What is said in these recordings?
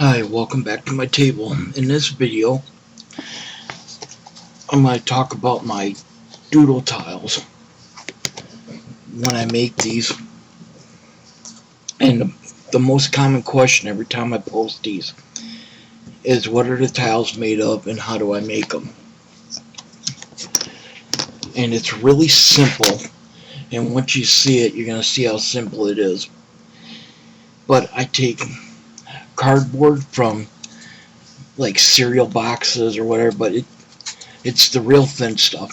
Hi, welcome back to my table. In this video, I'm going to talk about my doodle tiles when I make these. And the most common question every time I post these is, what are the tiles made of and how do I make them? And it's really simple, and once you see it, you're going to see how simple it is. But I take cardboard from like cereal boxes or whatever, but it's the real thin stuff,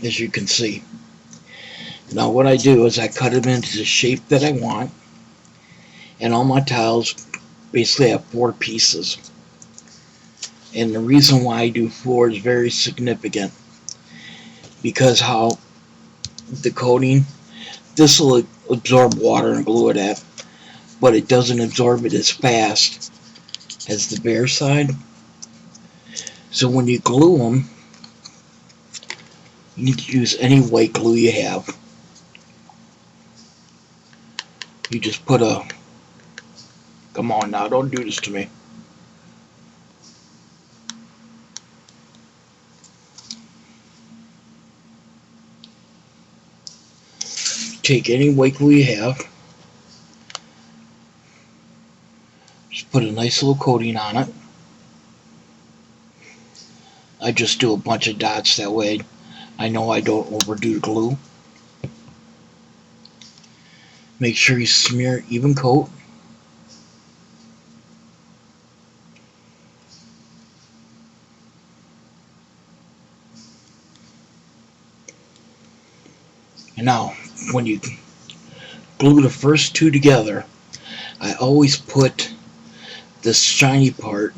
as you can see. Now what I do is I cut them into the shape that I want, and all my tiles basically have 4 pieces. And the reason why I do 4 is very significant, because how the coating, this will absorb water and glue it at, but it doesn't absorb it as fast as the bare side. So when you glue them, you need to use any white glue you have. You just put a, come on now, don't do this to me. Take any white glue you have, just put a nice little coating on it. I just do a bunch of dots, that way I know I don't overdo the glue. Make sure you smear even coat. And now, when you glue the first 2 together, I always put this shiny part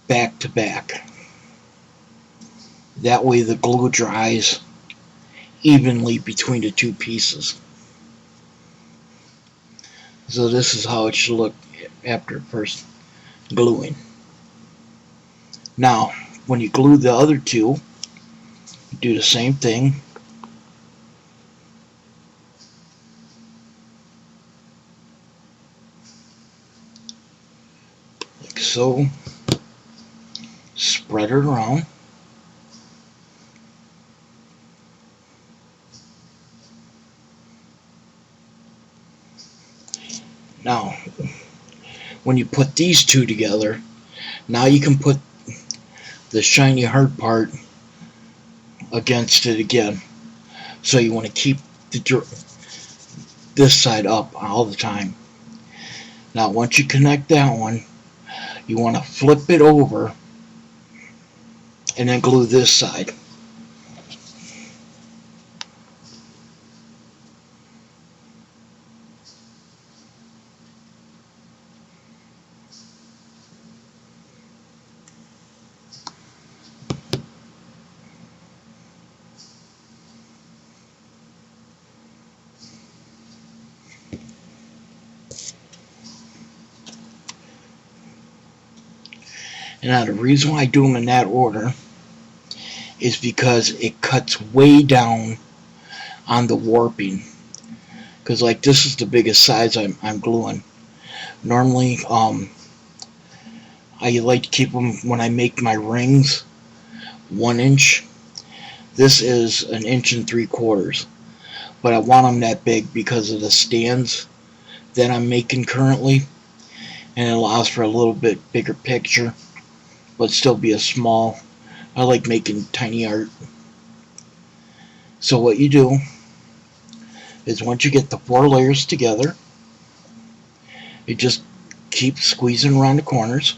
back to back. That way the glue dries evenly between the 2 pieces. So this is how it should look after first gluing. Now, when you glue the other 2, do the same thing. Like so. Spread it around. Now, when you put these 2 together, now you can put the shiny hard part against it again. So you want to keep this side up all the time. Now once you connect that one, you want to flip it over and then glue this side. And now the reason why I do them in that order is because it cuts way down on the warping. Because like this is the biggest size I'm gluing. Normally, I like to keep them, when I make my rings, 1 inch. This is 1 3/4 inches. But I want them that big because of the stands that I'm making currently. And it allows for a little bit bigger picture, but still be a small. I like making tiny art. So what you do is, once you get the 4 layers together, you just keep squeezing around the corners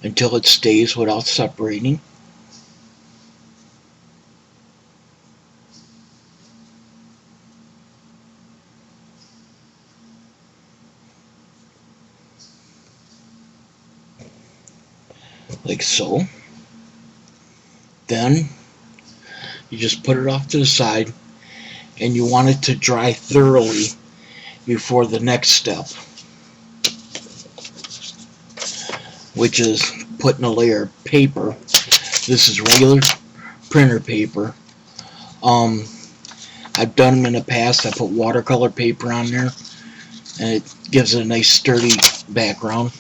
until it stays without separating. Like so. Then you just put it off to the side, and you want it to dry thoroughly before the next step, which is putting a layer of paper. This is regular printer paper. I've done them in the past. I put watercolor paper on there, and it gives it a nice sturdy background.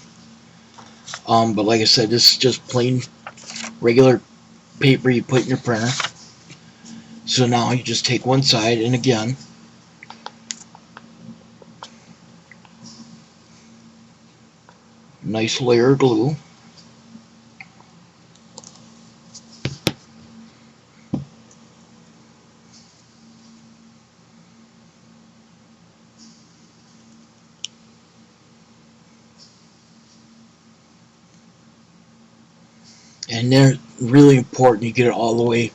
But like I said, this is just plain regular paper you put in your printer. So now you just take one side, and again, nice layer of glue. And they're really important you get it all the way,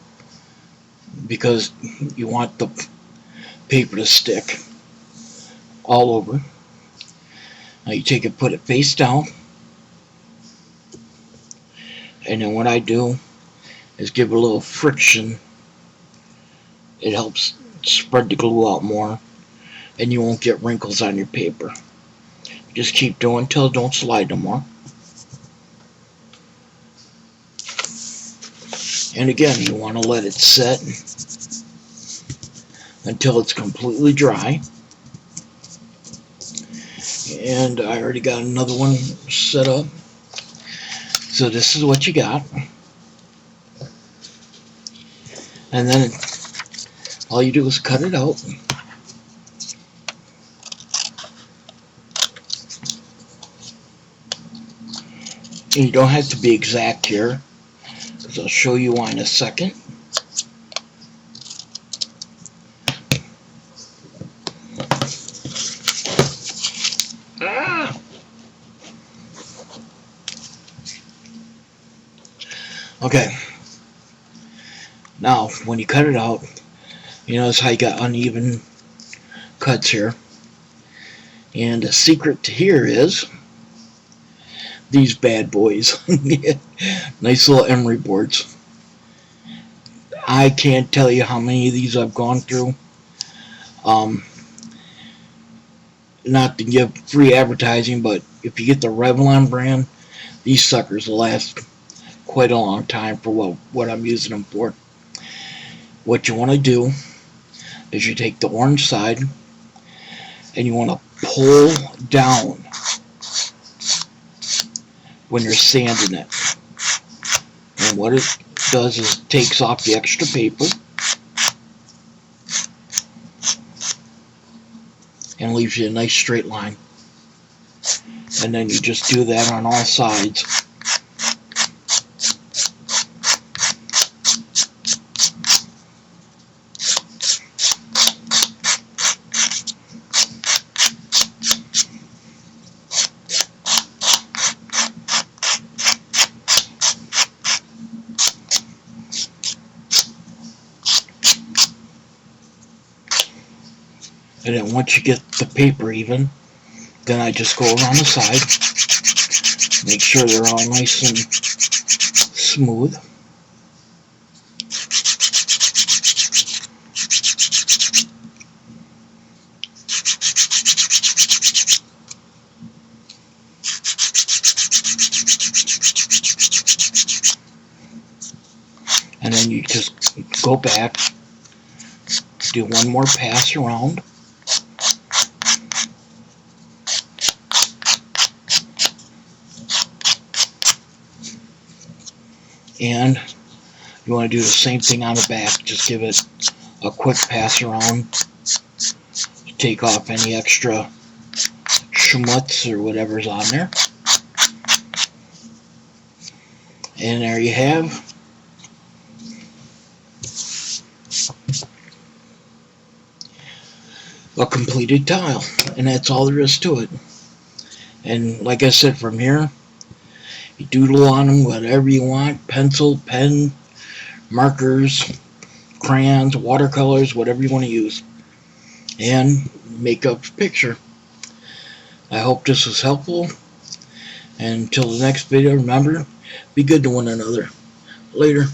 because you want the paper to stick all over. Now you take it, put it face down, and then what I do is give it a little friction. It helps spread the glue out more, and you won't get wrinkles on your paper. You just keep doing until it don't slide no more. And again, you want to let it set until it's completely dry. And I already got another one set up. So this is what you got. And then all you do is cut it out. And you don't have to be exact here, because I'll show you why in a second. Okay, now when you cut it out, you notice how you got uneven cuts here. And the secret to here is these bad boys. Nice little emery boards. I can't tell you how many of these I've gone through. Not to give free advertising, but if you get the Revlon brand, these suckers will last quite a long time for what I'm using them for. What you want to do is you take the orange side and you want to pull down when you're sanding it. And what it does is it takes off the extra paper and leaves you a nice straight line. And then you just do that on all sides. And then once you get the paper even, then I just go around the side, make sure they're all nice and smooth. And then you just go back, do one more pass around. And you want to do the same thing on the back. Just give it a quick pass around. Take off any extra schmutz or whatever's on there. And there you have a completed tile. And that's all there is to it. And like I said, from here, you doodle on them whatever you want. Pencil, pen, markers, crayons, watercolors, whatever you want to use. And make up a picture. I hope this was helpful. And until the next video, remember, be good to one another. Later.